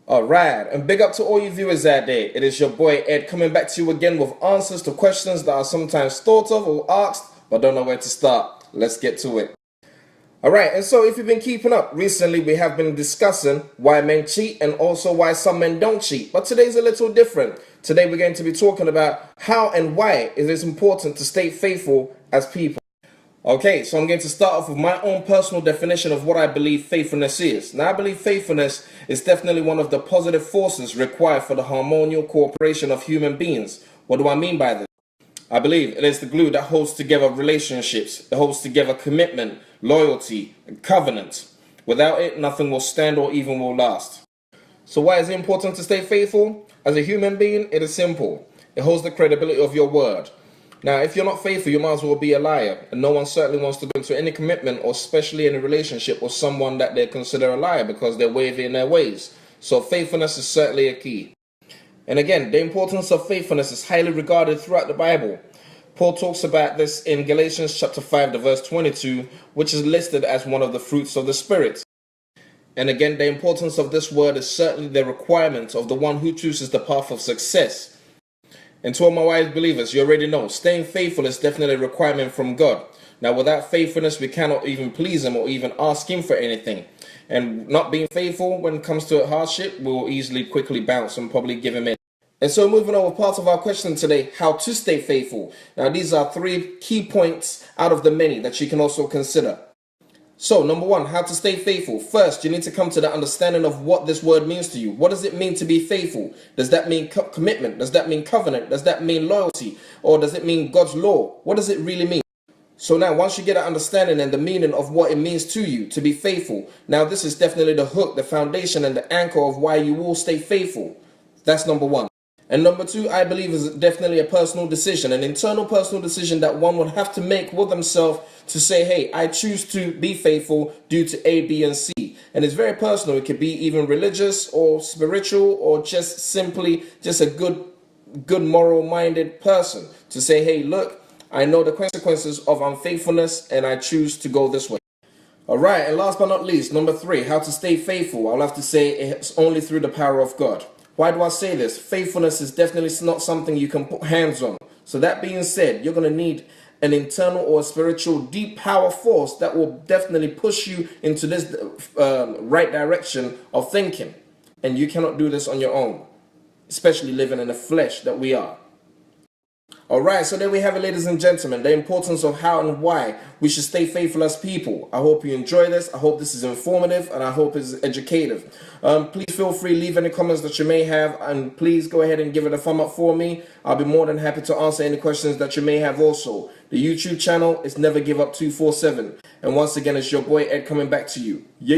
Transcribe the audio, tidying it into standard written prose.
Alright, and big up to all you viewers out there. It is your boy Ed coming back to you again with answers to questions that are sometimes thought of or asked, but don't know where to start. Let's get to it. Alright, and so if you've been keeping up, recently we have been discussing why men cheat and also why some men don't cheat. But today's a little different. Today we're going to be talking about how and why it is important to stay faithful as people. Okay, so I'm going to start off with my own personal definition of what I believe faithfulness is. Now, I believe faithfulness is definitely one of the positive forces required for the harmonious cooperation of human beings. What do I mean by this? I believe it is the glue that holds together relationships. It holds together commitment, loyalty, and covenant. Without it, nothing will stand or even will last. So why is it important to stay faithful? As a human being, it is simple. It holds the credibility of your word. Now, if you're not faithful, you might as well be a liar. And no one certainly wants to go into any commitment or especially any relationship with someone that they consider a liar because they're wavy in their ways. So faithfulness is certainly a key. And again, the importance of faithfulness is highly regarded throughout the Bible. Paul talks about this in Galatians chapter 5, the verse 22, which is listed as one of the fruits of the Spirit. And again, the importance of this word is certainly the requirement of the one who chooses the path of success. And to all my wise believers, you already know, staying faithful is definitely a requirement from God. Now, without faithfulness, we cannot even please Him or even ask Him for anything. And not being faithful when it comes to a hardship, we will easily quickly bounce and probably give Him in. And so moving on with part of our question today, how to stay faithful. Now, these are 3 key points out of the many that you can also consider. So, number 1, how to stay faithful. First, you need to come to the understanding of what this word means to you. What does it mean to be faithful? Does that mean commitment? Does that mean covenant? Does that mean loyalty? Or does it mean God's law? What does it really mean? So now, once you get an understanding and the meaning of what it means to you to be faithful, now this is definitely the hook, the foundation, and the anchor of why you will stay faithful. That's number 1. And number 2, I believe, is definitely a personal decision, an internal personal decision that one would have to make with themselves to say, hey, I choose to be faithful due to A, B, and C. And it's very personal. It could be even religious or spiritual or just simply just a good moral-minded person to say, hey, look, I know the consequences of unfaithfulness and I choose to go this way. All right, and last but not least, number 3, how to stay faithful. I'll have to say it's only through the power of God. Why do I say this? Faithfulness is definitely not something you can put hands on. So that being said, you're going to need an internal or spiritual deep power force that will definitely push you into this right direction of thinking. And you cannot do this on your own, especially living in the flesh that we are. Alright, so there we have it, ladies and gentlemen, the importance of how and why we should stay faithful as people. I hope you enjoy this, I hope this is informative, and I hope it's educative. Please feel free to leave any comments that you may have, and please go ahead and give it a thumb up for me. I'll be more than happy to answer any questions that you may have also. The YouTube channel is Never Give Up 247. And once again, it's your boy Ed coming back to you. Yeah.